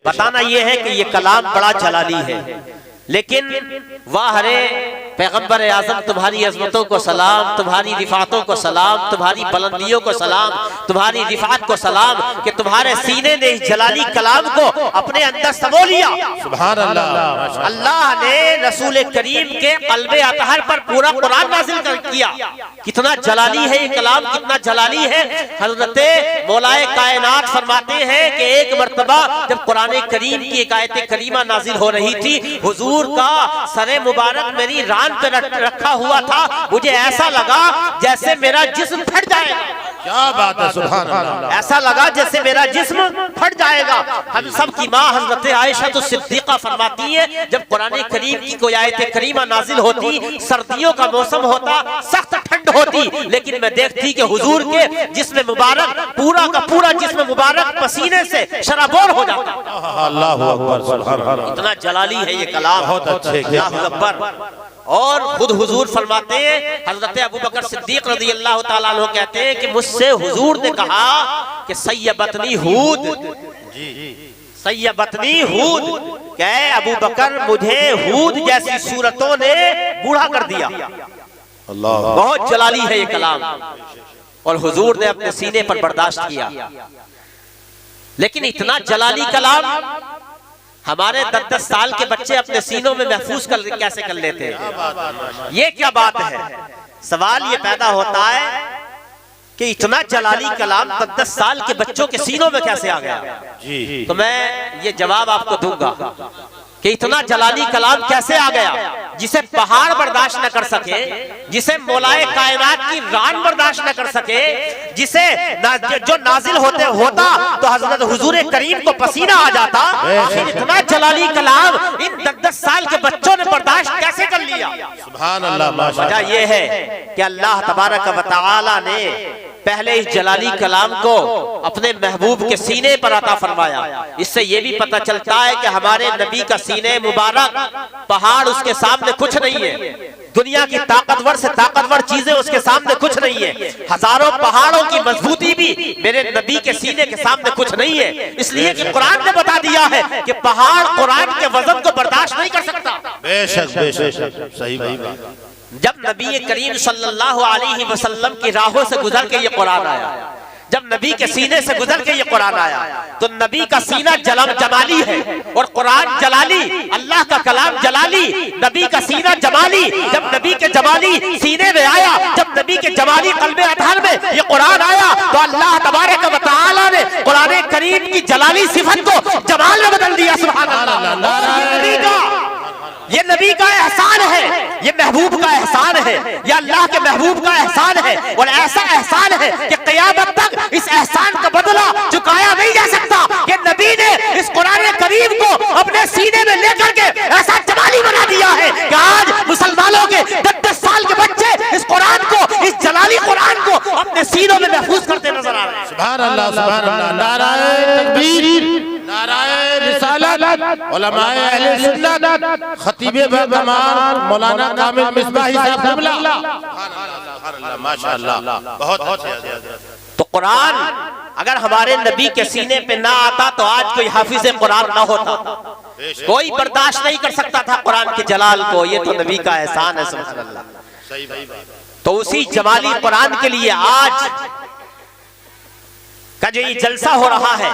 बताना यह है कि ये कलाम बड़ा जलाली है, लेकिन वाह रे पैगंबर आज़म तुम्हारी अज़मतों को सलाम, तुम्हारी रिफ़ातों को सलाम, तुम्हारी बुलंदियों को सलाम, तुम्हारी रिफ़ात को सलाम कि तुम्हारे सीने ने इस जलाली कलाम को अपने अंदर समो लिया। सुभान अल्लाह। अल्लाह ने रसूल करीम के क़ल्बे अतहर पर पूरा कुरान नाज़िल किया। कितना जलाली है ये कलाम, कितना जलाली है। हज़रते मौलाए कायनात फरमाते हैं कि एक मर्तबा जब कुरान करीम की एक आयत करीमा नाज़िल हो रही थी, हुजूर का सरे मुबारक मेरी रान पे रखा हुआ था, मुझे ऐसा लगा जैसे मेरा जिस्म फट जाएगा। क्या बात है, सुभान अल्लाह। ऐसा लगा जैसे मेरा जिस्म फट जाएगा। हम सब की माँ हज़रत आयशा तो सिद्दीक़ा फरमाती है, जब कुरान करीम की कोई आयत करीमा नाजिल होती, सर्दियों का मौसम होता, सख्त ठंड होती, लेकिन मैं देखती कि हुजूर के जिस्म मुबारक पूरा का पूरा जिस्म मुबारक पसीने से शराबोर हो जाता। अल्लाहु अकबर, सुभान अल्लाह। इतना जलाली है ये कलाम, बहुत अच्छे, क्या अकबर। और खुद हुजूर फरमाते हैं, हज़रत अबू बकर सिद्दीक़ रज़ी अल्लाह ताला अन्हु कहते हैं कि मुझसे हुजूर ने कहा कि सय्यबतनी हूद, सय्यबतनी हूद, क्या अबू बकर मुझे हूद जैसी सूरतों ने बूढ़ा कर दिया। अल्लाह, बहुत जलाली है ये कलाम, और हुजूर ने अपने सीने पर बर्दाश्त किया। लेकिन इतना जलाली कलाम हमारे 10-10 साल के बच्चे अपने सीनों में महफूज कैसे कर लेते हैं? ये क्या बात है? सवाल ये पैदा होता है कि इतना जलाली कलाम 10-10 साल के बच्चों के सीनों में कैसे आ गया? जी। तो मैं ये जवाब आपको दूंगा कि इतना जलाली कलाम कैसे आ गया, जिसे पहाड़ बर्दाश्त न कर सके, जिसे मौलाए कायनात की रान बर्दाश्त न कर सके, जिसे जो नाजिल होता तो हजरत हुजूर करीम को पसीना आ जाता, आखिर इतना जलाली कलाम इन 10-10 साल के बच्चों ने बर्दाश्त कैसे कर लिया? सुभान अल्लाह। वजह यह है कि अल्लाह तबारक व तआला ने पहले इस जलाली कलाम को अपने महबूब के सीने पर अता फरमाया। इससे ये भी पता चलता है कि हमारे नबी का सीने मुबारक पहाड़ उसके सामने कुछ नहीं है, दुनिया की ताकतवर से ताकतवर चीजें उसके सामने कुछ नहीं है, हजारों पहाड़ों की मजबूती भी मेरे नबी के सीने के सामने कुछ नहीं है। इसलिए कि कुरान ने बता दिया है कि पहाड़ कुरान के वजन को बर्दाश्त नहीं कर सकता। बेशक बेशक, सही बात। जब नबी करीम सल्लल्लाहु अलैहि वसल्लम की राहों से गुजर के ये कुरान आया, जब नबी के सीने से गुजर के ये कुरान आया, तो नबी का सीना जमाली है और कुरान जलाली, अल्लाह का कलाम जलाली, नबी का सीना जमाली। जब नबी के जमाली सीने में आया, जब नबी के जमाली कल्बे अतहर में ये कुरान आया, तो अल्लाह तबारक व तआला ने कुरान करीम की जलाली सिफत को जमाल में बदल दिया। सुभान अल्लाह। ये नबी का एहसान है, ये महबूब का एहसान है, ये अल्लाह के महबूब का एहसान है, और ऐसा एहसान है कि क़यामत तक इस एहसान का बदला चुकाया नहीं जा सकता कि नबी ने इस कुरान करीम को अपने सीने में लेकर के ऐसा जमाली बना दिया है कि आज मुसलमानों के 10-10 साल के बच्चे इस कुरान को, इस जलाली कुरान को अपने सीनों में महफूज करते नजर आ रहे हैं। सुभान अल्लाह, सुभान अल्लाह। नाराए तकबीर, नाराए रिसालत, उलमाए अहले सुन्नत, खतीबे बगमान मौलाना कामिल मिसबाही साहब क़िबला, माशाअल्लाह, बहुत अच्छे। तो कुरान अगर हमारे नबी के सीने पे ना आता तो आज कोई हाफिज कुरान ना होता, कोई बर्दाश्त नहीं कर सकता था कुरान के जलाल को। ये तो नबी का एहसान है, सुभान अल्लाह। तो उसी जमाली कुरान के लिए आज का जो ये जलसा हो रहा है,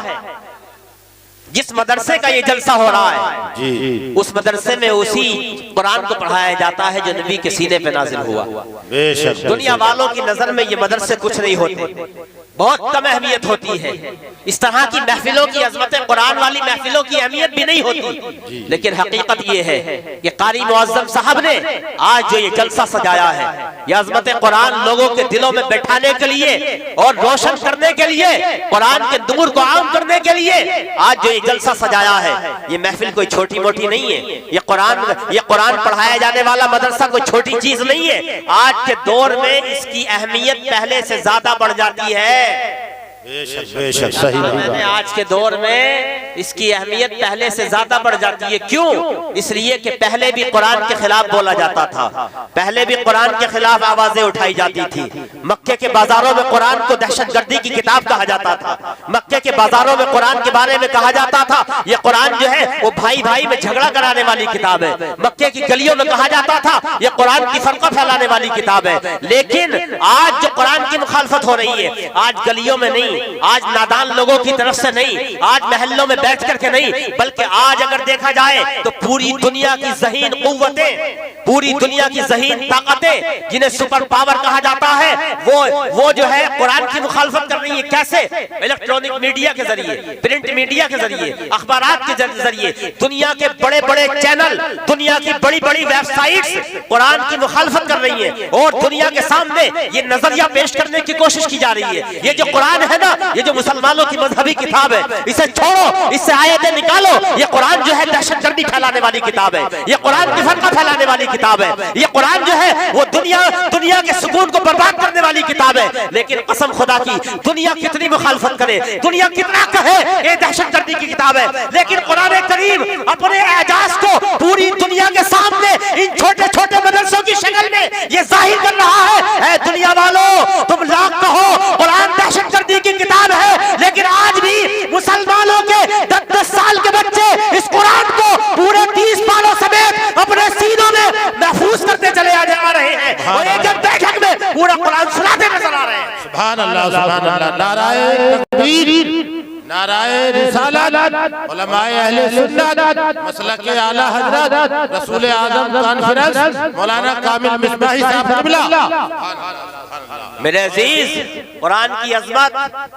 जिस मदरसे का ये जलसा हो रहा है जी, उस मदरसे में उसी कुरान को पढ़ाया जाता है जो नबी के सीने पे नाजिल हुआ। बेशक। दुनिया वालों की नजर में ये मदरसे कुछ नहीं होते, बहुत कम अहमियत होती है। इस तरह की महफिलों की अजमत कुरान वाली महफिलों की अहमियत भी नहीं होती, लेकिन हकीकत ये है कि कारी मुअज्जम साहब ने आज जो ये जलसा सजाया है, ये अजमत कुरान लोगों के दिलों में बैठाने के लिए और रोशन करने के लिए, कुरान के नूर को आम करने के लिए आज जो ये जलसा सजाया है, ये महफिल कोई छोटी मोटी नहीं है। ये कुरान पढ़ाया जाने वाला मदरसा कोई छोटी चीज नहीं है। आज के दौर में इसकी अहमियत पहले से ज्यादा बढ़ जाती है। बेशक सही मैंने आज के दौर में इसकी अहमियत पहले से ज्यादा बढ़ जाती है। क्यों? इसलिए कि पहले भी कुरान के खिलाफ बोला जाता था, पहले भी कुरान के खिलाफ आवाजें उठाई जाती थी। मक्के के बाजारों में कुरान को दहशतगर्दी की किताब कहा जाता था। मक्के के बाजारों में कुरान के बारे में कहा जाता था ये कुरान जो है वो भाई भाई में झगड़ा कराने वाली किताब है। मक्के की गलियों में कहा जाता था ये कुरान की फरका फैलाने वाली किताब है। लेकिन आज जो कुरान की मुखालफत हो रही है, आज गलियों में नहीं, आज नादान लोगों की तरफ से नहीं, आज महल्लों में बैठ करके नहीं, बल्कि आज अगर देखा जाए तो पूरी दुनिया की ज़हीन कुव्वतें, पूरी दुनिया की ज़हीन ताकतें जिन्हें सुपर पावर कहा जाता है, वो जो है कुरान की मुखालफत कर रही है। कैसे? इलेक्ट्रॉनिक मीडिया के जरिए, प्रिंट मीडिया के जरिए, अखबारात के जरिए, दुनिया के बड़े बड़े चैनल, दुनिया की बड़ी बड़ी वेबसाइट्स कुरान की मुखालफत कर रही है और दुनिया के सामने ये नजरिया पेश करने की कोशिश की जा रही है। ये जो कुरान है ना, ये जो मुसलमानों की मजहबी किताब है, इसे छोड़ो, इससे आयतें निकालो। ये कुरान जो है दहशतगर्दी फैलाने वाली किताब है, ये कुरान की फरका फैलाने वाली किताब है, ये कुरान जो है वो दुनिया के सुकून को बर्बाद करने वाली किताब है। लेकिन कसम खुदा की दुनिया कितनी मुखालफत करे, दुनिया कितना कहे ये दहशतगर्दी की किताब है, लेकिन कुरान करीम अपने एजाज को पूरी दुनिया के सामने इन छोटे छोटे मदरसों की शक्ल में ये जाहिर कर रहा है। दुनिया वालों, तुम लाख कहो कुरान दहशतगर्दी की किताब है, लेकिन आज भी मुसलमानों के 10-10 साल के बच्चे इस कुरान को पूरे 30 पारों समेत अपने सीनों में महफूज करते चले आ रहे हैं और एक बैठक में पूरा कुरान सुनाते नजर आ रहे हैं। सुभान अल्लाह, सुभान अल्लाह। नाराए तकबीर, नाराए रिसालत, उलमाए अहले सुन्नत, मसलक आला हजरत रसूल आजम कॉन्फ्रेंस मौलाना कामिल मिसबाही साहब क़िबला। मेरे अजीज, कुरान की अजमत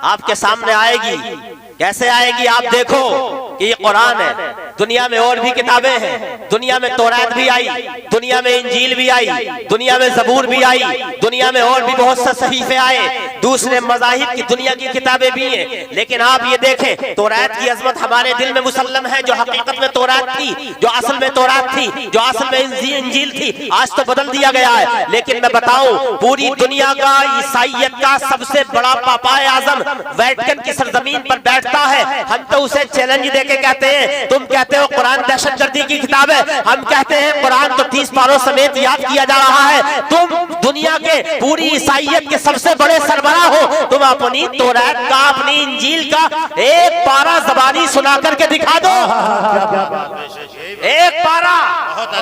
आपके सामने आएगी। कैसे आएगी? आप देखो कि ये कुरान है। दुनिया में और भी किताबें हैं, दुनिया में तौरात भी आई, दुनिया में इंजील भी आई, दुनिया में ज़बूर भी आई, दुनिया में और भी बहुत से सहीफे आए, दूसरे मज़ाहिब की दुनिया की किताबें भी हैं। लेकिन आप ये देखें, तौरात की अजमत हमारे दिल में मुसल्लम है। जो हकीकत में तौरात थी, जो असल में तौरात थी, जो असल में इंजील थी, आज तो बदल दिया गया है। लेकिन मैं बताऊं, पूरी दुनिया का ईसाइयत का सबसे बड़ा पापाए आजम वेटिकन की सरजमीन पर बैठता है। हम तो उसे चैलेंज देके कहते हैं, तुम कहते हो कुरान दहशतगर्दी की किताब है, हम कहते हैं कुरान तो 30 पारों समेत याद किया जा रहा है। तुम दुनिया के पूरी ईसाइयत के सबसे बड़े सरबराह हो, तुम अपनी तौरात का, अपनी इंजील का एक पारा ज़बानी सुना करके दिखा दो, एक पारा।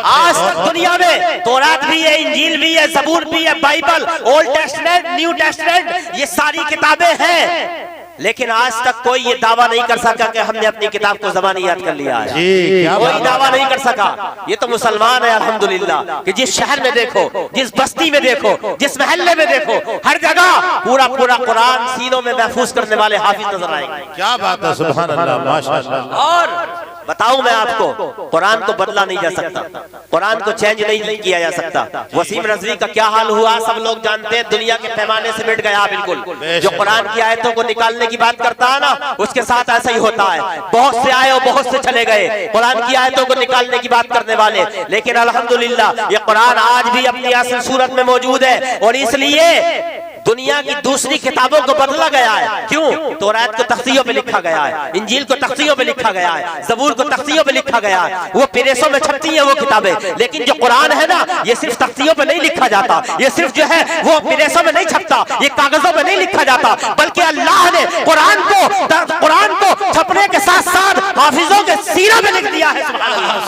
आज तक दुनिया में तौरात भी है, इंजील भी है, ज़बूर भी है, Bible, old testament, new testament, ये सारी किताबें हैं। लेकिन आज तक कोई ये दावा नहीं कर सका कि हमने अपनी किताब को ज़बानी याद कर लिया है। कोई दावा नहीं कर सका। ये तो मुसलमान है अल्हम्दुलिल्लाह कि जिस शहर में देखो, जिस बस्ती में देखो, जिस महल्ले में देखो, हर जगह पूरा पूरा कुरान सीनों में महफूज करने वाले हाफिज नजर आएंगे। क्या बात है, सुभान अल्लाह, माशाअल्लाह। और बताऊं मैं आपको, कुरान को बदला नहीं जा सकता, कुरान को चेंज नहीं किया जा सकता। वसीम रजवी का क्या हाल हुआ सब लोग जानते हैं, दुनिया के पैमाने से मिट गया बिल्कुल। जो कुरान की आयतों को निकालने की बात करता है ना, उसके साथ ऐसा ही होता है। बहुत से आए और बहुत से चले गए कुरान की आयतों को निकालने की बात करने वाले। लेकिन अल्हम्दुलिल्लाह ये कुरान आज भी अपनी असल सूरत में मौजूद है और इसलिए दुनिया की दूसरी किताबों को बदला गया है। क्यों? तौरात को तख्तियों पे लिखा गया है, इंजील को तख्तियों पे लिखा गया है, ज़बूर को तख्तियों पे लिखा गया है, वो प्रेसों में छपती है वो किताबें। लेकिन जो कुरान है ना, ये सिर्फ तख्तियों पे नहीं लिखा जाता, ये सिर्फ जो है वो प्रेसों में नहीं छपता, ये कागजों पे नहीं लिखा जाता, बल्कि अल्लाह ने कुरान को छपने के साथ साथ हाफिजों के सीने में लिख दिया है।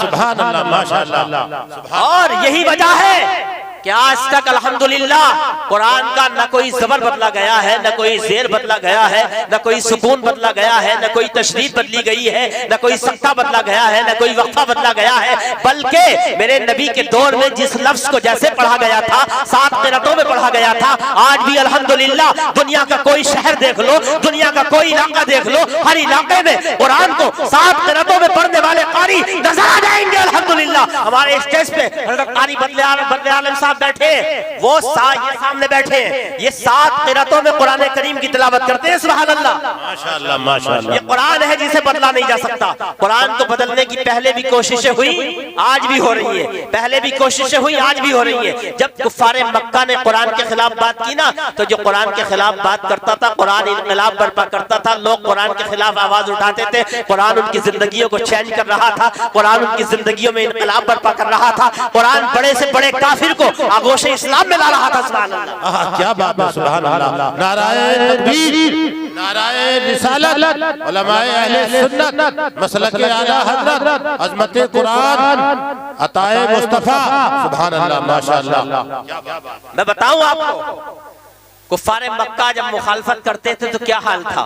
सुभान अल्लाह, माशाअल्लाह। और यही वजह है कि आज तक अल्हम्दुलिल्लाह कुरान का न कोई जबर बदला गया है, न कोई जेर बदला गया है, न कोई सुकून बदला गया है, न कोई तशदीद बदली गई है, न कोई सख्ता बदला गया है, न कोई वक्फा बदला गया है। बल्कि मेरे नबी के दौर में जिस लफ्ज को जैसे पढ़ा गया था, 7 क़िरातों में पढ़ा गया था, आज भी अल्हम्दुलिल्लाह दुनिया का कोई शहर देख लो, दुनिया का कोई इलाका देख लो, हर इलाके में कुरान को 7 क़िरातों में पढ़ने वाले कारी नजर आ जाएंगे अल्हम्दुलिल्लाह। हमारे स्टेज पे हज़रत कारी बदले आलम साहब बैठे, वो ये सामने बैठे, ये 7 क़िरातों में कुरान करीम की तिलावत करते हैं। सुभान अल्लाह, माशाअल्लाह माशाअल्लाह। ये कुरान है जिसे बदला नहीं जा सकता। कुरान को बदलने की पहले भी कोशिशें हुई, आज भी हो रही है, पहले भी कोशिशें हुई, आज भी हो रही है। जब कुफ्फारे मक्का ने कुरान के खिलाफ बात की ना, तो जो कुरान के खिलाफ बात करता था, कुरान इनकलाब बर्पा करता था, लोग कुरान के खिलाफ आवाज उठाते थे। कुरान उनकी जिंदगियों को चेंज कर रहा था, कुरान उनकी जिंदगियों में इनकलाब बर्पा कर रहा था, कुरान बड़े से बड़े काफिर को आगोश इस्लाम में ला रहा था। सुभान अल्लाह, क्या बात है, सुभान अल्लाह। नाराए तकबीर, नाराए रिसालत, उलमाए अहले सुन्नत, मसलक आला हज़रत, अज़मत कुरान, अताए मुस्तफा। सुभान अल्लाह, माशाअल्लाह। मैं बताऊं आपको, कुफ्फारे मक्का जब मुखालफत करते थे तो क्या हाल था।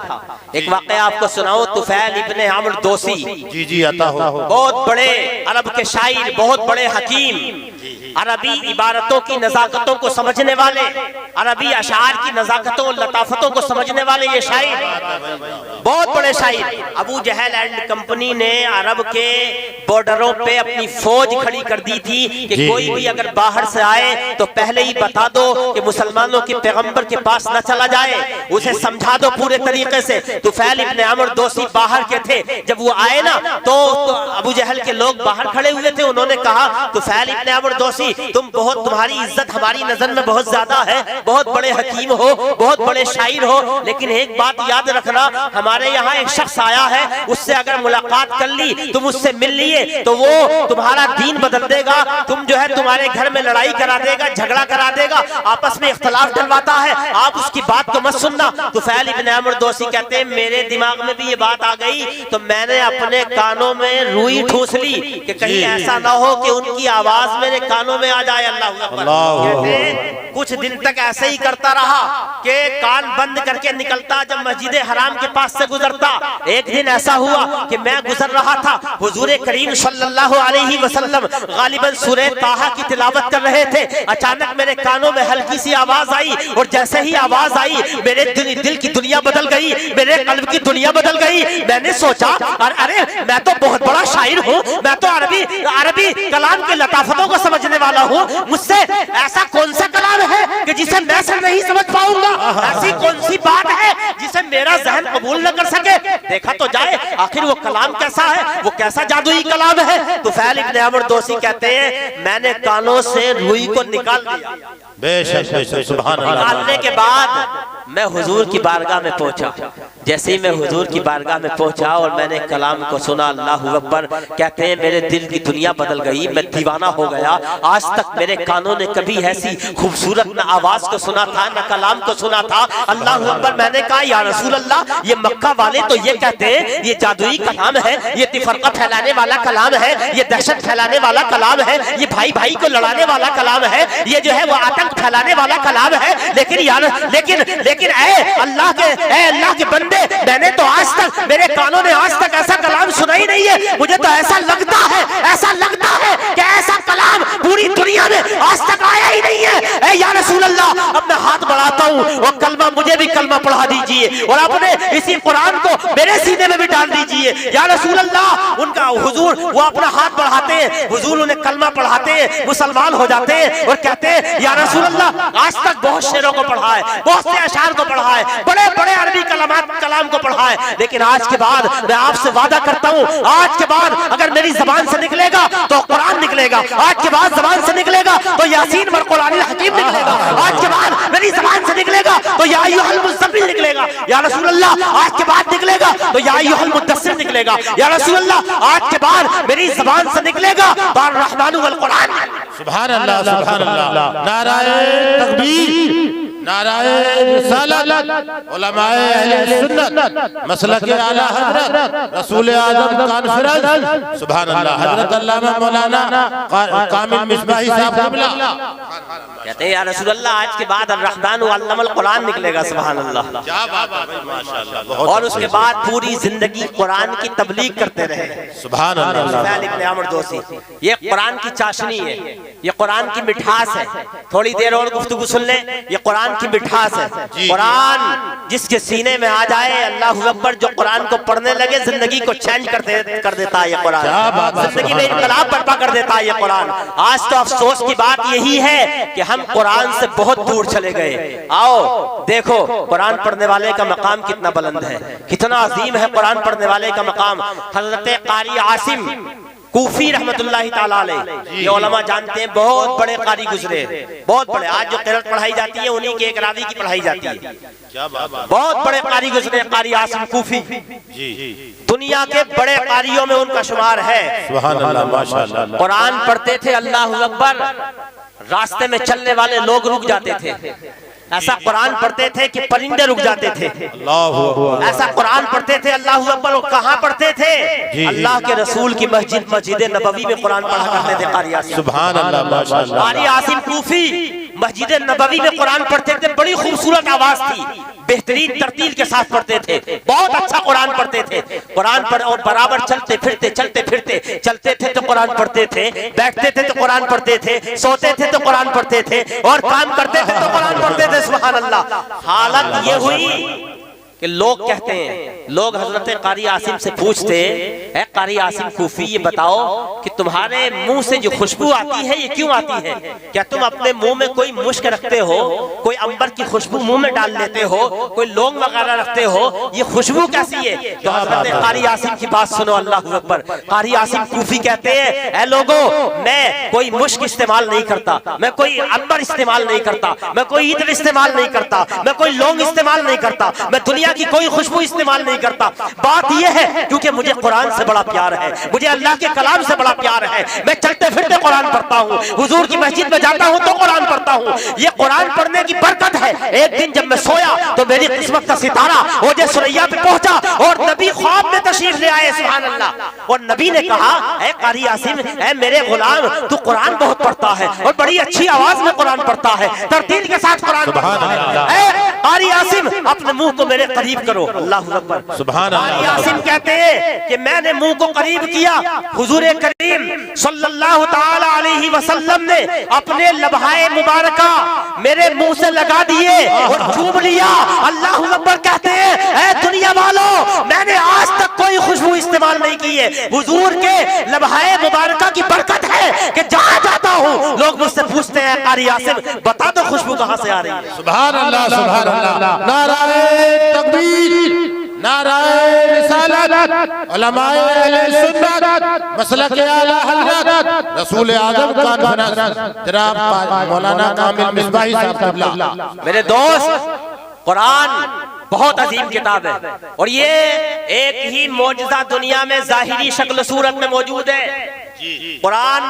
एक वाक़या आपको सुनाओ। तुफैल इब्ने आमिर दोसी, जी जी अता हो, बहुत बड़े अरब के शायर, बहुत बड़े हकीम, अरबी इबारतों की नज़ाकतों को समझने वाले, अरबी अशार की नज़ाकतों और लताफतों को समझने वाले ये शायर, बहुत बड़े शायर। अबू जहल एंड कंपनी ने अरब के बॉर्डरों पे अपनी फौज खड़ी कर दी थी कि कोई भी अगर बाहर से आए तो पहले ही बता दो कि मुसलमानों के पैगंबर के पास न चला जाए, उसे समझा दो पूरे तरीके से। तुफैल इब्ने आमिर दोसी बाहर के थे, जब वो आए ना तो अबू जहल के लोग बाहर खड़े हुए थे। उन्होंने कहा, तुफैल इब्ने आमिर दोसी, तुम्हारी इज्जत हमारी नजर में बहुत ज्यादा है, बहुत बड़े हकीम हो, बहुत बड़े शायर हो, लेकिन एक बात याद रखना, हमारे यहाँ एक शख्स आया है, उससे अगर मुलाकात कर ली, तुम उससे मिल लिए तो वो तुम्हारा दीन बदल देगा, तुम जो है तुम्हारे घर में लड़ाई करा देगा, झगड़ा करा देगा, आपस में इख्तलाफ डलवाता है, आप उसकी बात को मत सुनना। तुफैल इब्ने आमिर दोसी कहते हैं, मेरे दिमाग में भी ये बात आ गई तो मैंने अपने कानों में रुई ठूस ली कि कहीं ऐसा ना हो कि उनकी आवाज मेरे कानों में आ जाए। अल्लाह, कुछ दिन तक ऐसे ही करता रहा कि कान बंद करके निकलता, जब मस्जिद हराम के पास से गुजरता। एक दिन ऐसा हुआ कि मैं गुजर रहा था, हुजूर करीम सल्लल्लाहु अलैहि वसल्लम गालिबन सूरह ताहा की तिलावत कर रहे थे। अचानक मेरे कानों में हल्की सी आवाज आई, और जैसे ही आवाज आई मेरे दिल की दुनिया बदल गई, मेरे कल्ब की दुनिया बदल गई। मैंने सोचा, अरे मैं तो बहुत बड़ा शायर हूँ, मैं तो अरबी कलाम के लताफतों को समझने वाला हूँ, मुझसे ऐसा कौन सा कलाम है कि जिसे मैं से नहीं समझ पाऊंगा, ऐसी कौन सी बात है जिसे मेरा जहन कबूल न कर सके। देखा तो जाए आखिर वो कलाम कैसा है, वो कैसा जादुई कलाम है। तुफैल इब्ने आमिर दोसी कहते हैं, मैंने कानों से रुई को निकाल दिया। बेशक बेशक, सुभान अल्लाह। निकालने के बाद मैं हुजूर की बारगाह में पहुंचा। जैसे ही मैं हुजूर की बारगाह में पहुंचा और मैंने कलाम को सुना, अल्लाहु अकबर, कहते हैं मेरे दिल की दुनिया बदल गई, मैं दीवाना हो गया। आज तक मेरे कानों ने कभी ऐसी खूबसूरत न आवाज को सुना था, न कलाम को सुना था। अल्लाहु अकबर, मैंने कहा, या रसूल अल्लाह, ये मक्का वाले तो ये कहते हैं ये जादुई कलाम है, ये तिफरका फैलाने वाला कलाम है, ये दहशत फैलाने वाला कलाम है, ये भाई भाई को लड़ाने वाला कलाम है, ये जो है वो आतंक फैलाने वाला कलाम है। लेकिन यार लेकिन अल्लाह के बंदे, मैंने तो आज तक, मेरे कानों ने आज तक ऐसा कलाम सुना ही नहीं है। मुझे तो ऐसा लगता है कि ऐसा कलाम पूरी दुनिया में आज तक आया ही नहीं है। या रसूल अल्लाह, अब मैं हाथ बढ़ाता हूँ और कलमा, मुझे भी कलमा पढ़ा दीजिए और अपने इसी कुरान को मेरे सीने में भी डाल दीजिए। या रसूल अल्लाह, उनका हुजूर वो अपना हाथ बढ़ाते हैं, हुजूर उन्हें कलमा पढ़ाते हैं, मुसलमान हो जाते हैं और कहते हैं, या रसूल अल्लाह, आज तक बहुत शेरों को पढ़ा है, बहुत से अशार को पढ़ा है, बड़े बड़े अरबी कलाम को पढ़ा है, लेकिन आज के बाद मैं आपसे वादा करता हूँ, आज के बाद अगर मेरी जबान से निकलेगा तो कुरान निकलेगा, आज के बाद जबान से निकलेगा तो यासीन व कुरान हकीम निकलेगा, आज के बाद मेरी जबान से निकलेगा तो या अय्युहल मुज़्ज़म्मिल निकलेगा। या रसूल अल्लाह, आज के बाद निकलेगा तो या अय्युहल मुद्दस्सिर निकलेगा। या रसूल अल्लाह, आज के बाद मेरी जबान से निकलेगा तो अर्रहमानु वल कुरान। सुभान अल्लाह, सुभान अल्लाह। नाराए तकबीर, नाराए रिसालत, उलमाए अहले सुन्नत, मसलक आला हज़रत, रसूल आज़म कॉन्फ्रेंस। सुभान अल्लाह। हज़रत अल्लामा मौलाना कामिल मिसबाही साहब क़िबला कहते हैं, या रसूल अल्लाह, आज के बाद अर्रहमान अल्लमल कुरान निकलेगा। सुभान अल्लाह, क्या बात है, माशाअल्लाह। और उसके बाद पूरी जिंदगी कुरान की तबलीग करते रहे। सुभान अल्लाह। तुफैल इब्ने आमिर दोसी, ये कुरान की चाशनी है। ये कुरान की मिठास है। थोड़ी देर और गुफ्तगू सुन ले, ये कुरान की मिठास है। कुरान जिसके सीने में आ जाए, अल्लाह अकबर, जो कुरान को पढ़ने लगे जिंदगी को चेंज कर देता है ये कुरान, जिंदगी में इनकलाब बर्पा कर देता है ये कुरान। आज तो अफसोस की बात यही है कि हम कुरान से बहुत दूर चले गए। आओ देखो कुरान पढ़ने वाले का मकाम कितना बुलंद है, कितना अजीम है कुरान पढ़ने वाले का मकाम। हजरत कारी आसिम कूफी रहमतुल्लाहि ताला अलैह, ये उलमा जानते हैं, बहुत बड़े कारी गुजरे, बहुत बड़े। आज जो क़िरात पढ़ाई जाती है उन्हीं के एक रावी की पढ़ाई जाती है। बहुत बड़े कारी गुजरे, कारी आसिम कूफी, दुनिया के बड़े कारियों में उनका शुमार है। सुभान अल्लाह, माशाअल्लाह। कुरान पढ़ते थे, अल्लाह अकबर, रास्ते में चलने वाले लोग रुक जाते थे। ऐसा कुरान पढ़ते थे कि परिंदे रुक जाते थे। ऐसा कुरान पढ़ते थे, अल्लाह अकबर। कहाँ पढ़ते थे? अल्लाह के रसूल की मस्जिद, मस्जिद नबवी में कुरान पढ़ा करते थे कारी आसिम। सुभान अल्लाह, माशाअल्लाह। कारी आसिम कूफी मस्जिद नबवी में कुरान पढ़ते थे। बड़ी खूबसूरत आवाज थी, बेहतरीन तरतील के साथ पढ़ते थे, बहुत अच्छा कुरान पढ़ते थे। कुरान पर और बराबर चलते फिरते चलते थे तो कुरान पढ़ते थे, बैठते थे तो कुरान पढ़ते थे, सोते थे तो कुरान पढ़ते थे, और काम करते थे तो कुरान पढ़ते थे। सुभान अल्लाह। हालत ये हुई कि लोग कहते हैं, लोग हजरत कारी आसिम से पूछते, ऐ कारी आसिम कूफी, ये बताओ कि तुम्हारे मुंह से जो खुशबू आती है ये क्यों आती है? क्या तुम अपने मुंह में कोई मुश्क रखते हो, कोई अंबर की खुशबू मुंह में डाल लेते हो, कोई लौंग वगैरह रखते हो? ये खुशबू कैसी है? तो हजरत कारी आसिम की बात सुनो, अल्लाह अकबर। कारी आसिम कूफी कहते हैं, ऐ लोगो, मैं कोई मुश्क इस्तेमाल नहीं करता, मैं कोई अंबर इस्तेमाल नहीं करता, मैं कोई इत्र इस्तेमाल नहीं करता, मैं कोई लौंग इस्तेमाल नहीं करता, मैं दुनिया की कोई खुशबू इस्तेमाल नहीं करता। बात यह है क्योंकि मुझे कुरान से बड़ा प्यार है, मुझे अल्लाह के कलाम से बड़ा प्यार है। मैं चलते फिरते कुरान पढ़ता हूँ, हुजूर की मस्जिद में जाता हूँ तो कुरान पढ़ता हूँ। ये कुरान पढ़ने की बरकत है। एक दिन जब मैं सोया तो मेरी किस्मत का सितारा ओजे सुरैया पे पहुंचा और नबी ख्वाब में तशरीफ ले आए। सुभान अल्लाह। और नबी ने कहा, ऐ कारी आसिम, ऐ मेरे गुलाम, तू कुरान बहुत पढ़ता है और बड़ी अच्छी आवाज में कुरान पढ़ता है, तरतील के साथ कुरान पढ़ता है। ऐ कारी आसिम, अपने मुंह को मेरे करीब करो। अल्लाह अकबर। सुभान अल्लाह। यासीन कहते हैं कि मैंने मुंह को करीब किया, हुजूर करीम सल्लल्लाहु ताला अलैहि वसल्लम ने अपने लबहाए मुबारका मेरे मुंह से लगा दिए और चूम लिया। अल्लाह अकबर। कहते हैं, ऐ दुनिया वालों, मैंने आज तक कोई खुशबू इस्तेमाल नहीं की है। हुजूर के लबहाए मुबारका की बरकत है कि जहाँ जाता हूँ लोग मुझसे पूछते हैं, कारी आसिम बता दो खुशबू कहाँ से आ रही है? सुभान अल्लाह, सुभान अल्लाह। नारे तकबीर, नाराए रिसालत, उलमाए अहले सुन्नत, मसलक आला हज़रत रसूल आज़म का जनाब मौलाना कामिल मिसबाही साहब। मेरे दोस्त, कुरान बहुत अजीम किताब है और ये एक ही मौजज़ा दुनिया में जाहिरी शक्ल सूरत में मौजूद है। कुरान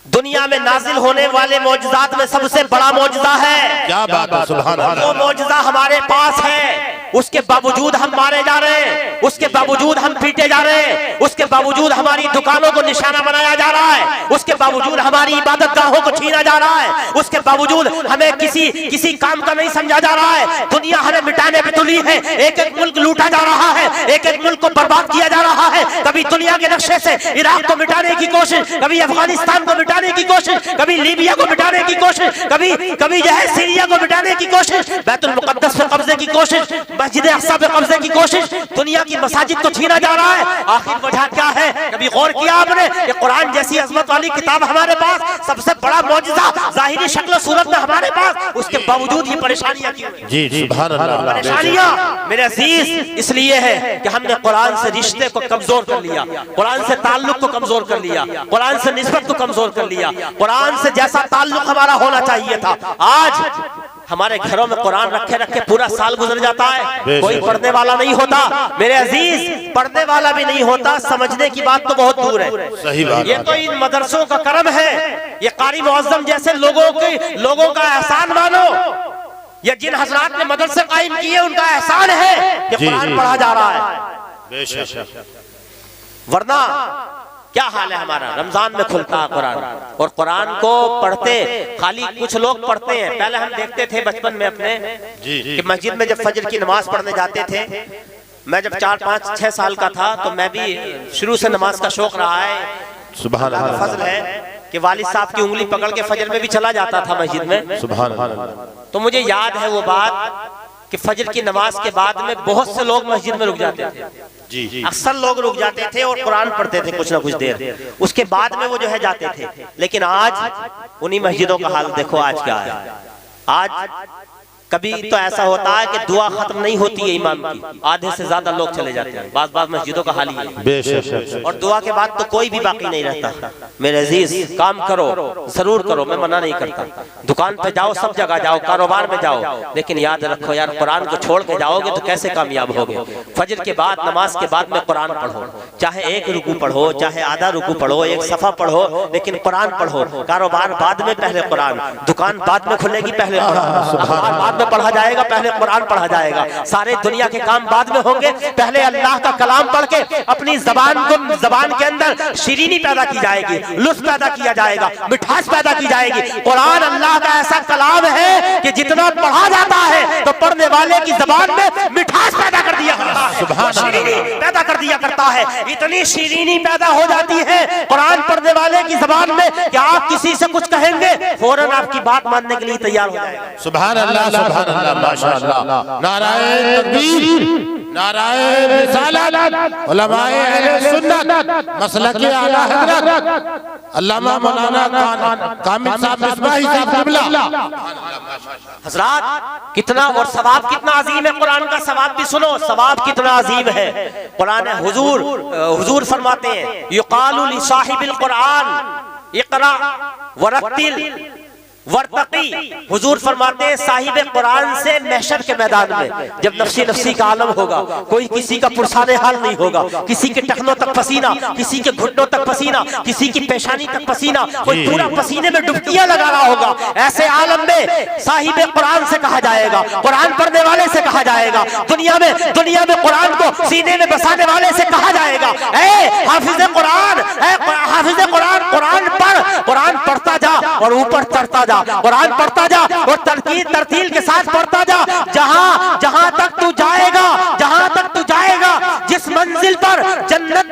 दुनिया में नाजिल होने वाले मौजज़ात में सबसे बड़ा मौजज़ा है। क्या बात है, सुभान अल्लाह। वो मौजज़ा हमारे पास है, उसके बावजूद हम मारे जा रहे हैं, उसके बावजूद हम पीटे जा रहे हैं, उसके बावजूद हमारी दुकानों को निशाना बनाया जा रहा है, उसके बावजूद हमारी इबादत गाहों को छीना जा रहा है, उसके बावजूद हमें किसी काम का नहीं समझा जा रहा है। दुनिया हमें मिटाने पे तुली है, एक एक मुल्क लूटा जा रहा है, एक एक मुल्क को बर्बाद किया जा रहा है। कभी दुनिया के नक्शे से इराक को मिटाने की कोशिश, कभी अफगानिस्तान को मिटाने की कोशिश, कभी लीबिया को मिटाने की कोशिश, कभी जो है सीरिया को मिटाने की कोशिश, बैतुल मुक़द्दस पे कब्जे की कोशिश, मस्जिद अक़सा पे कब्जे की कोशिश, दुनिया की मसाजिद को छीना जा रहा है। आखिर वजह क्या है? कभी गौर किया आपने? ये कुरान जैसी अज़मत वाली किताब हमारे पास, सबसे बड़ा मौजज़ा ज़ाहिरी शक्ल सूरत में हमारे पास, उसके बावजूद ये परेशानियां क्यों? जी सुभान अल्लाह। परेशानियां मेरे अजीज इसलिए है कि हमने कुरान से रिश्ते को कमजोर कर लिया, कुरान से ताल्लुक को कमजोर कर लिया, कुरान से निस्बत को कमजोर कर लिया। कुरान से जैसा ताल्लुक हमारा होना चाहिए था, आज हमारे घरों में कुरान रखे रखे पूरा साल गुजर जाता है, कोई पढ़ने वाला नहीं होता। मेरे अजीज, पढ़ने वाला भी नहीं होता, समझने की बात तो बहुत दूर है। सही बात। ये तो इन मदरसों का करम है, ये कारी मुअज्जम जैसे लोगों का एहसान मानो। ये जिन हजरात ने मदरसे कायम किए उनका एहसान है कि कुरान पढ़ा जा रहा है। वरना क्या हाल है हमारा? रमजान में खुलता है कुरान और कुरान को पढ़ते खाली कुछ लोग पढ़ते हैं। पहले हम देखते थे बचपन में अपने कि मस्जिद में जब फजर की नमाज पढ़ने जाते थे, मैं जब 4, 5, 6 साल का था तो मैं भी शुरू से नमाज का शौक रहा है, सुभान अल्लाह, फजल है। कि वालिद साहब की उंगली पकड़ के फजर में भी चला जाता था मस्जिद में। सुभान अल्लाह। तो मुझे याद है वो बात कि फजर की नमाज के बाद में बहुत से लोग मस्जिद में रुक जाते थे जी। अक्सर लोग रुक जाते थे और कुरान पढ़ते थे कुछ ना कुछ देर, उसके बाद में वो जो है जाते थे। लेकिन आज उन्हीं मस्जिदों का हाल देखो आज क्या है। आज कभी तो ऐसा होता है कि दुआ खत्म नहीं होती है इमाम की, आधे से ज्यादा लोग चले जाते हैं। बात मस्जिदों का हाल ही है। और दुआ के बाद तो कोई भी बाकी नहीं रहता। मेरे अजीज, काम करो, जरूर करो, मैं मना नहीं करता। दुकान पे जाओ, सब जगह जाओ, कारोबार में जाओ, लेकिन याद रखो यार, कुरान को छोड़ के जाओगे तो कैसे कामयाब होगे। फजर के बाद, नमाज के बाद में कुरान पढ़ो, चाहे एक रुकू पढ़ो, चाहे आधा रुकू पढ़ो, एक सफा पढ़ो, लेकिन कुरान पढ़ो। कारोबार बाद में, पहले कुरान। दुकान बाद में खुलेगी, पहले कुरान में पढ़ा जाएगा, पहले कुरान पढ़ा जाएगा। सारे दुनिया के काम बाद में होंगे, पहले अल्लाह का कलाम पढ़ के अपनी जबान के अंदर शीरीनी पैदा की जाएगी, लुत्फ पैदा किया जाएगा, मिठास पैदा की जाएगी। कुरान अल्लाह का ऐसा कलाम है कि जितना पढ़ा जाता है तो पढ़ने वाले की जबान में मिठास पैदा कर दिया करता है, शीरीनी पैदा कर दिया करता है। इतनी शीरीनी पैदा हो जाती है कुरान पढ़ने वाले की जबान में कि आप किसी से कुछ कहेंगे, फौरन आपकी बात मानने के लिए तैयार हो जाएगा। सुभान अल्लाह, सुभान अल्लाह, माशाअल्लाह। नाराए तकबीर, नाराए रिसालत, उलमाए अहले सुन्नत, मसलके आला हज़रत अल्लामा मौलाना कामिल साहब मिसबाही साहब क़िबला। हज़रात, कितना और सवाब कितना अजीम है। कुरान का सवाब भी सुनो, सवाब कितना अजीम है। कुरान हुजूर फरमाते हैं, युक़ालु लिसाहिबिल कुरान इक़रा वरत्तिल वर्तकी। हुजूर फरमाते हैं, साहिब कुरान से महशर के मैदान में जब नफ्सी नफ्सी का आलम होगा, कोई किसी का पुरसाने हाल नहीं होगा, किसी के टखनों तक पसीना, किसी के घुटनों तक पसीना, किसी की पेशानी तक पसीना, कोई पूरा पसीने में डुबकियां लगा रहा होगा। ऐसे आलम में साहिब कुरान से कहा जाएगा, कुरान पढ़ने वाले से कहा जाएगा, दुनिया में कुरान को सीने में बसाने वाले से कहा जाएगा, ए हाफिज कुरान, हाफिज कुरान, कुरान पढ़, कुरान पढ़ता जा और ऊपर चढ़ता जा, कुरान पढ़ता जा और तरतील के साथ पढ़ता जा। जहां तक तू जाएगा, जिस मंजिल पर, जन्नत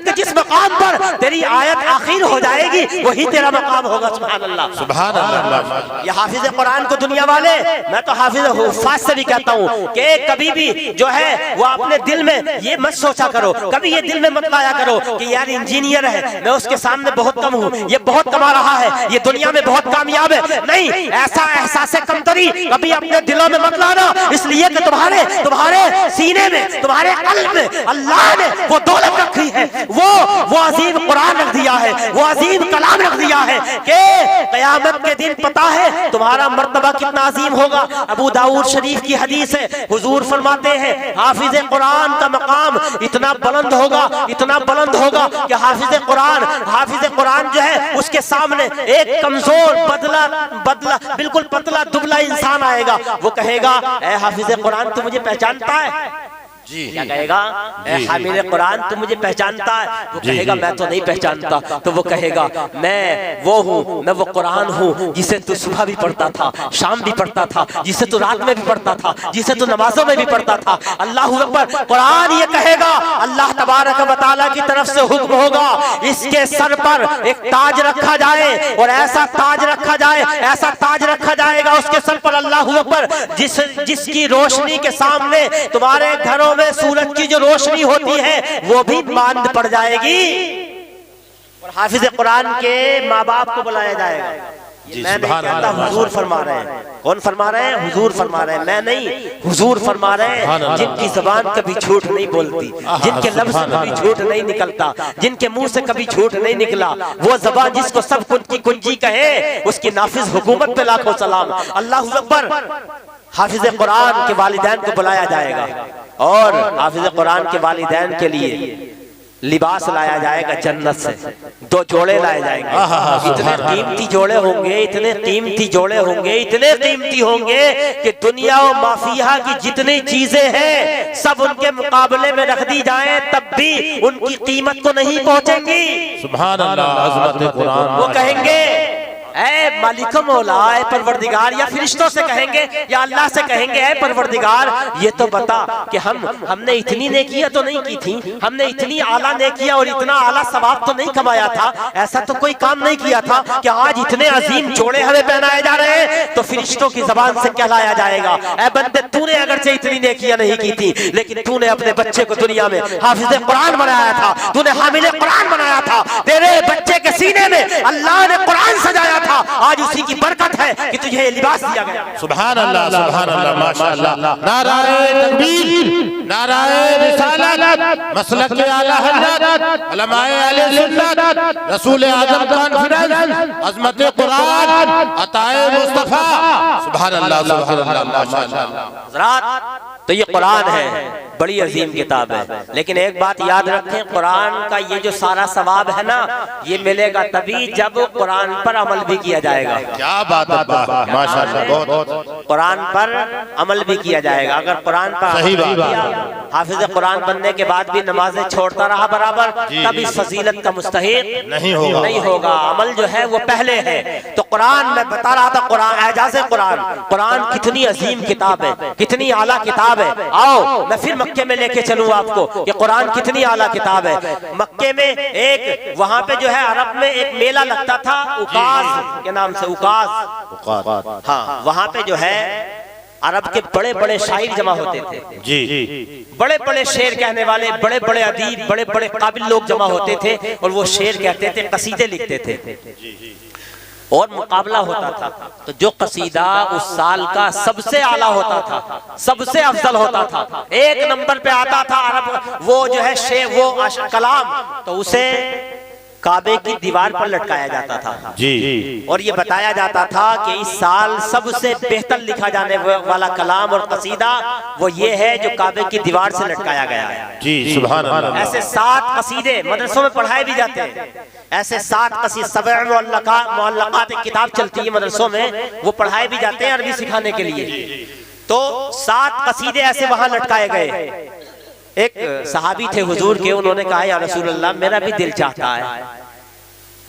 के जिस मकाम पर तेरी आयत आखिर हो जाएगी, वही तेरा मकाम होगा। सुभान अल्लाह, सुभान अल्लाह। ये हाफिज कुरान को दुनिया वाले, मैं तो हाफिज हुफ़ाज़ से भी कहता हूँ कि कभी भी जो है वो अपने दिल में ये मत सोचा करो, कभी ये दिल में मत लाया करो कि यार इंजीनियर है, मैं उसके सामने बहुत कम हूँ, ये बहुत कमा रहा है, ये दुनिया में बहुत कामयाब है। नहीं, ऐसा एहसास कमतरी कभी अपने दिलों में मत लाना, इसलिए कि तुम्हारे सीने में, तुम्हारे कल्ब में अल्लाह ने वो दौलत रखी है, वो अजीम कुरान रख दिया है, वो अजीम कलाम रख दिया है कि क़यामत के दिन पता है तुम्हारा मर्तबा कितना अजीम होगा। अबू दाऊद शरीफ की हदीस है, हुजूर फरमाते हैं हाफिज कुरान का मकाम इतना बुलंद होगा कि हाफिज कुरान जो है उसके सामने एक कमजोर बदला बिल्कुल पतला दुबला इंसान आएगा, वो कहेगा, ए हाफिज कुरान तू मुझे पहचानता है? जी, क्या कहेगा? ए हामिल कुरान तू मुझे पहचानता है? वो कहेगा, मैं तो नहीं पहचानता। तो वो कहेगा, मैं वो हूँ, मैं वो कुरान हूँ जिसे तू सुबह भी पढ़ता था, शाम भी पढ़ता था, जिसे तू रात में भी पढ़ता था, जिसे तू नमाजों में भी पढ़ता था। अल्लाहु अकबर। कुरान ये कहेगा, अल्लाह तबारक व तआला की तरफ से हुक्म होगा, इसके सर पर एक ताज रखा जाए, और ऐसा ताज रखा जाएगा उसके सर पर, अल्लाहु अकबर, जिसकी रोशनी के सामने तुम्हारे घरों में सूरज की जो रोशनी होती है वो भी मांद पड़ जाएगी। और हाफिज कुरान के माँ बाप को बुलाया जाएगा। मैं नहीं कहता, हुजूर फरमा रहे हैं। कौन फरमा रहे हैं? हुजूर फरमा रहे हैं, मैं नहीं, हुजूर फरमा रहे हैं। जिनकी जबान कभी झूठ नहीं बोलती, जिनके लफ्ज से कभी झूठ नहीं निकलता, जिनके मुंह से कभी झूठ नहीं निकला, वो जबान जिसको सब कुछ की कुंजी कहे, उसकी नाफिज हुकूमत पे लाखों सलाम। अल्लाहु अकबर। हाफिज कुरान के वालिदैन को बुलाया जाएगा और हाफिज कुरान के वालिदैन के लिए लिबास लाया जाएगा जन्नत से, 2 जोड़े लाए जाएंगे। इतने कीमती जोड़े होंगे, इतने कीमती होंगे कि दुनिया और माफिया की जितनी चीजें हैं सब उनके मुकाबले में रख दी जाएं, तब भी उनकी कीमत को नहीं पहुंचेंगी। सुभान अल्लाह, अज़मत कुरान। वो कहेंगे, ऐ मालिक मौला, ऐ परवरदिगार, या फरिश्तों से कहेंगे या अल्लाह से कहेंगे, ऐ परवरदिगार ये तो बता कि हमने इतनी नेकियां तो नहीं की थी, हमने इतनी आला नेकियां और इतना आला सवाब तो नहीं कमाया था, ऐसा तो कोई काम नहीं किया था कि आज इतने अजीम जोड़े हमें पहनाए जा रहे हैं। तो फरिश्तों की जबान से कहलाया जाएगा, ऐ बंदे तूने अगरचे इतनी नेकियां नहीं की थी, लेकिन तूने अपने बच्चे को दुनिया में हाफिज कुरान बनाया था, तूने हामिल कुरान बनाया था, तेरे बच्चे के सीने में अल्लाह ने कुरान सजाया था, आज उसी की बरकत है कि तुझे ये लिबास दिया गया। सुभान अल्लाह, सुभान अल्लाह, माशाअल्लाह। नाराए तकबीर, नाराए रिसालत, मसलक आला हज़रत, उलमाए अहले सुन्नत, रसूल आज़म कॉन्फ्रेंस, अज़मत कुरान, अताए मुस्तफा। सुभान अल्लाह, सुभान अल्लाह, माशाअल्लाह। तो ये कुरान है, बड़ी अजीम किताब है, लेकिन एक बात याद रखें, कुरान का ये जो सारा सवाब है ना, ये मिलेगा तभी जब कुरान पर अमल भी किया जाएगा। क्या बात है, माशाअल्लाह, बहुत। कुरान पर अमल भी किया जाएगा। अगर कुरान पर सही बात, हाफिज कुरान बनने के बाद भी नमाजें छोड़ता रहा बराबर, तब इस फजीलत का मुस्तहिक नहीं होगा। अमल जो है वो पहले है। तो कुरान मैं बता रहा था, कुरान एजाज़े कुरान कितनी अजीम किताब है, कितनी आला किताब है। आओ मैं फिर मक्के में लेके चलूं आपको कि कुरान कितनी आला किताब है। मक्के में एक वहां पे जो है अरब में एक मेला लगता था, उकास के नाम से, उकास। हाँ, वहां पे जो है अरब के बड़े बड़े शायर जमा होते थे जी, बड़े बड़े शेर कहने वाले, बड़े बड़े अदीब, बड़े बड़े काबिल लोग जमा होते थे, और वो शेर कहते थे, कसीदे लिखते थे, और मुकाबला होता था। तो जो कसीदा उस साल का सबसे आला होता था, सबसे अफजल होता था, एक नंबर पे आता था अरब, वो जो है शेर, वो कलाम, तो उसे काबे की दीवार पर लटकाया जाता था जी। और ये बताया जाता था कि इस साल सबसे बेहतर लिखा जाने वाला कलाम और कसीदा वो ये है जो काबे की दीवार से लटकाया गया है जी। सुभान अल्लाह। ऐसे 7 कसीदे मदरसों में पढ़ाए भी जाते हैं। ऐसे 7 कसीदे, सबअ मुअल्लक़ात एक किताब चलती है मदरसों में, वो पढ़ाए भी जाते हैं अरबी सिखाने के लिए। तो 7 कसीदे ऐसे वहां लटकाए गए। एक सहाबी थे हुजूर के, उन्होंने कहा या रसूल अल्लाह, मेरा भी दिल चाहता है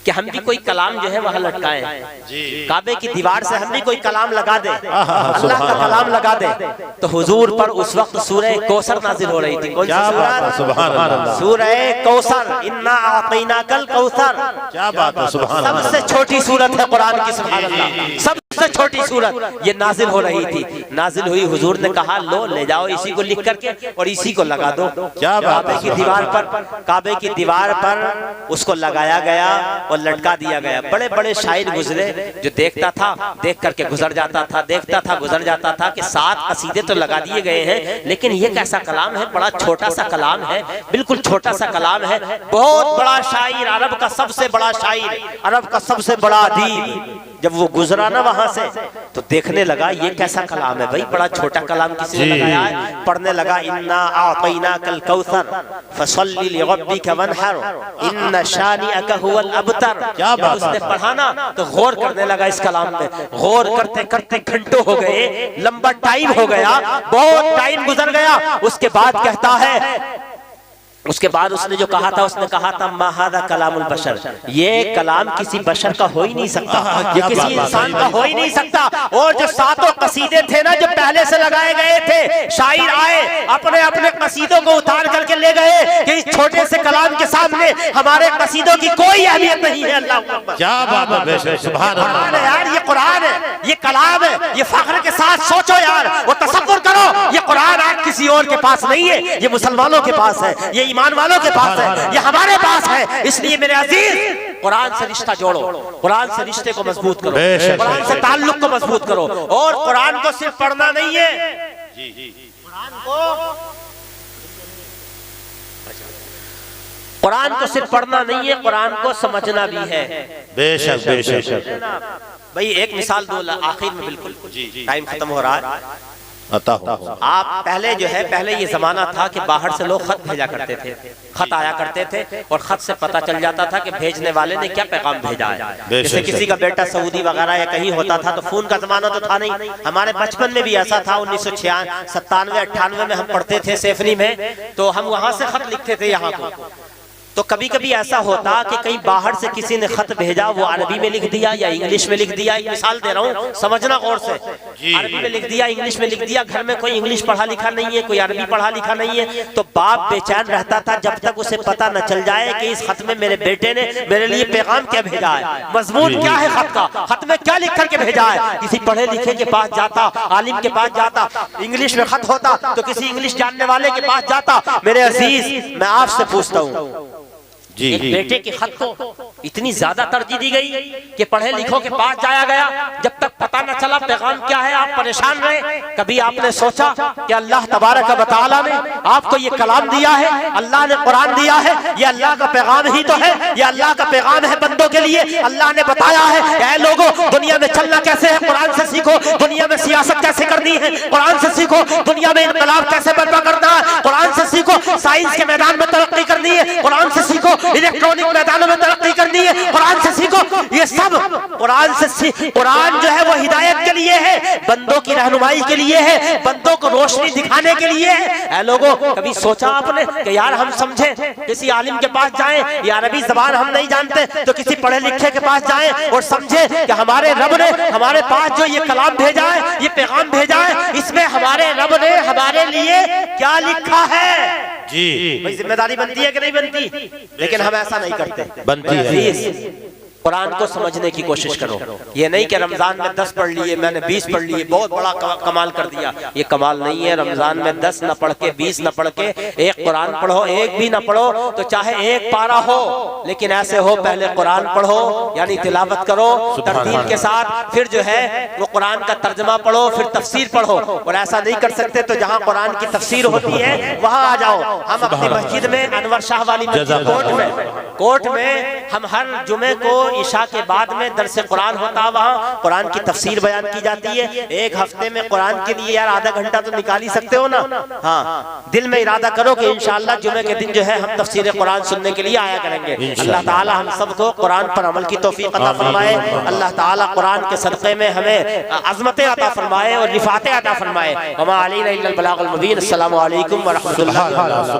कि हम भी कोई कलाम जो है वहां लटकाएं, काबे की दीवार से हम भी कोई कलाम लगा दे, अल्लाह का कलाम लगा दे। तो हुजूर पर उस वक्त सूरह कौसर नाजिल हो रही थी। कौन सी सूरह? सुभान अल्लाह। सूरह कौसर, इन्ना आतैनाकल कौसर। क्या बात है, सुभान अल्लाह। सबसे छोटी सूरत है कुरान की, सुभान अल्लाह, सबसे छोटी सूरत ये नाजिल हो रही थी। नाजिल हुई, हुजूर ने कहा लो ले जाओ इसी को लिख करके और इसी को लगा दो। क्या बात है, काबे की दीवार पर, काबे की दीवार पर उसको लगाया गया और लटका दिया गया। बड़े बड़े शायर गुजरे, जो देखता था देख करके गुजर जाता था, देखता था गुजर जाता था कि 7 कसीदे तो लगा दिए गए हैं, लेकिन ये कैसा कलाम है, बड़ा छोटा सा कलाम है, बिल्कुल छोटा सा कलाम है। बहुत बड़ा शायर, अरब का सबसे बड़ा शायर, अरब का सबसे बड़ा अदीब, जब वो गुजरा ना वहां से तो देखने लगा ये कैसा कलाम है भाई, बड़ा छोटा कलाम किसी ने लगाया है। पढ़ने लगा, इन्ना आतैनाकल कौसर फसल्ली लिरब्बिका वनहर इन्न शानिअका हुवल अबतर। क्या बात। उसने पढ़ा ना तो गौर करने लगा इस कलाम पे, गौर करते करते घंटों हो गए, लंबा टाइम हो गया, बहुत टाइम गुजर गया। उसके बाद कहता है, उसके बाद उसने जो कहा था, उसने कहा था माहादा कलामुल बशर, ये कलाम किसी बशर का हो ही नहीं सकता, ये किसी इंसान का हो ही नहीं सकता। और जो 7 कसीदे थे ना जो पहले से लगाए गए थे, शायर आए अपने अपने कसीदों को उतार करके ले गए कि इस छोटे से कलाम के सामने हमारे कसीदों की कोई अहमियत नहीं है। अल्लाह क्या बात है, बेशक, सुभान अल्लाह। यार ये कुरान है, ये कलाम है, ये फख्र के साथ सोचो यार, वो तसव्वुर करो, ये कुरान आज किसी और के पास नहीं है, ये मुसलमानों के पास है, ये ईमान वालों के पास है, ये हमारे पास है। इसलिए मेरे अजीज, कुरान से रिश्ता जोड़ो, कुरान से रिश्ते को मजबूत करो, कुरान से ताल्लुक को मजबूत करो। और कुरान को सिर्फ पढ़ना नहीं है, कुरान को सिर्फ पढ़ना नहीं है, कुरान को समझना भी है। बेशक बेशक। भाई एक मिसाल दो आखिर में, बिल्कुल टाइम खत्म हो रहा है। आप पहले जो है, पहले ये जमाना था कि बाहर से लोग खत भेजा करते थे, खत आया करते थे और खत से पता चल जाता था कि भेजने वाले ने क्या पैगाम भेजा है। जैसे किसी का बेटा सऊदी वगैरह या कहीं होता था तो फोन का जमाना तो था नहीं, हमारे बचपन में भी ऐसा था। 1997-98 में हम पढ़ते थे सेफनी में, तो हम वहां से खत लिखते थे यहाँ को, तो कभी कभी ऐसा होता कि कहीं बाहर से किसी ने खत भेजा, वो अरबी में लिख दिया या इंग्लिश में लिख दिया। एक मिसाल दे रहा हूँ, समझना गौर से। अरबी में लिख दिया, इंग्लिश में लिख दिया, घर में कोई इंग्लिश पढ़ा लिखा नहीं है, कोई अरबी पढ़ा लिखा नहीं है, तो बाप बेचैन रहता था जब तक उसे पता न चल जाए कि इस खत में मेरे बेटे ने मेरे लिए पैगाम क्या भेजा है, मजमून क्या है खत का, खत में क्या लिख करके भेजा है। किसी पढ़े लिखे के पास जाता, आलिम के पास जाता, इंग्लिश में खत होता तो किसी इंग्लिश जानने वाले के पास जाता। मेरे अजीज, मैं आपसे पूछता हूँ, एक बेटे के खत को इतनी ज्यादा तरजीह दी गई कि पढ़े लिखों के पास जाया गया, जब तक पता न चला पैगाम क्या है आप परेशान रहे। कभी आपने सोचा कि अल्लाह तबारक व तआला ने आपको ये कलाम दिया है, अल्लाह ने कुरान दिया है, ये अल्लाह का पैगाम ही तो है, ये अल्लाह का पैगाम है बंदों के लिए। अल्लाह ने बताया है, ऐ लोगों, दुनिया में चलना कैसे है कुरान से सीखो, दुनिया में सियासत कैसे करनी है कुरान से सीखो, दुनिया में इनकलाब कैसे बर्पा करना है कुरान से सीखो, साइंस के मैदान में तरक्की करनी है कुरान से सीखो, इलेक्ट्रॉनिक मैदानों में तरक्की करनी है कुरान से सीखो। ये सब कुरान से कुरान जो है वो हिदायत के लिए है, बंदों की रहनुमाई के लिए है, बंदों को रोशनी दिखाने के लिए है। ऐ लोगों, कभी सोचा आपने कि यार हम समझे किसी आलिम के पास जाएं, या अरबी जबान हम नहीं जानते तो किसी पढ़े लिखे के पास जाएं और समझे कि हमारे रब ने हमारे पास जो ये कलाम भेजा है, ये पैगाम भेजा है, इसमें हमारे रब ने हमारे लिए क्या लिखा है। जी, भाई जिम्मेदारी बनती है कि नहीं बनती? लेकिन हम ऐसा नहीं करते। बनती है। कुरान को समझने की कोशिश करो। ये नहीं कि रमजान में 10 पढ़ लिए, मैंने 20 पढ़ लिए, बहुत बड़ा कमाल कर दिया। ये कमाल नहीं है। रमजान में 10 न पढ़ के, 20 न पढ़ के, एक कुरान पढ़ो, एक भी न पढ़ो तो चाहे एक पारा हो, लेकिन ऐसे हो पहले कुरान पढ़ो, यानी तिलावत करो तरतील के साथ, फिर जो है वो कुरान का तर्जमा पढ़ो, फिर तफसीर पढ़ो। और ऐसा नहीं कर सकते तो जहाँ कुरान की तफसीर होती है वहाँ आ जाओ। हम अपनी मस्जिद में, अनवर शाह वाली मस्जिद कोर्ट में हम हर जुमे को इशा के बाद में दरस कुरान होता, वहाँ कुरान की तफसीर बयान की जाती है। एक हफ्ते में कुरान के लिए यार आधा घंटा तो निकाल ही सकते हो ना। हाँ, दिल में इरादा करो कि इंशाअल्लाह जुमे के दिन जो है हम तफसीर कुरान सुनने के लिए आया करेंगे। अल्लाह ताला हम सबको कुरान पर अमल की तौफीक अता फरमाए। अल्लाह ताला कुरान के सदक़े में हमें अज़मतें अता फरमाए और रिफ़ातें अता फरमाए। वमा अलैना इल्लल बलागुल मुबीन। अस्सलामु अलैकुम व रहमतुल्लाहि व बरकातुहू।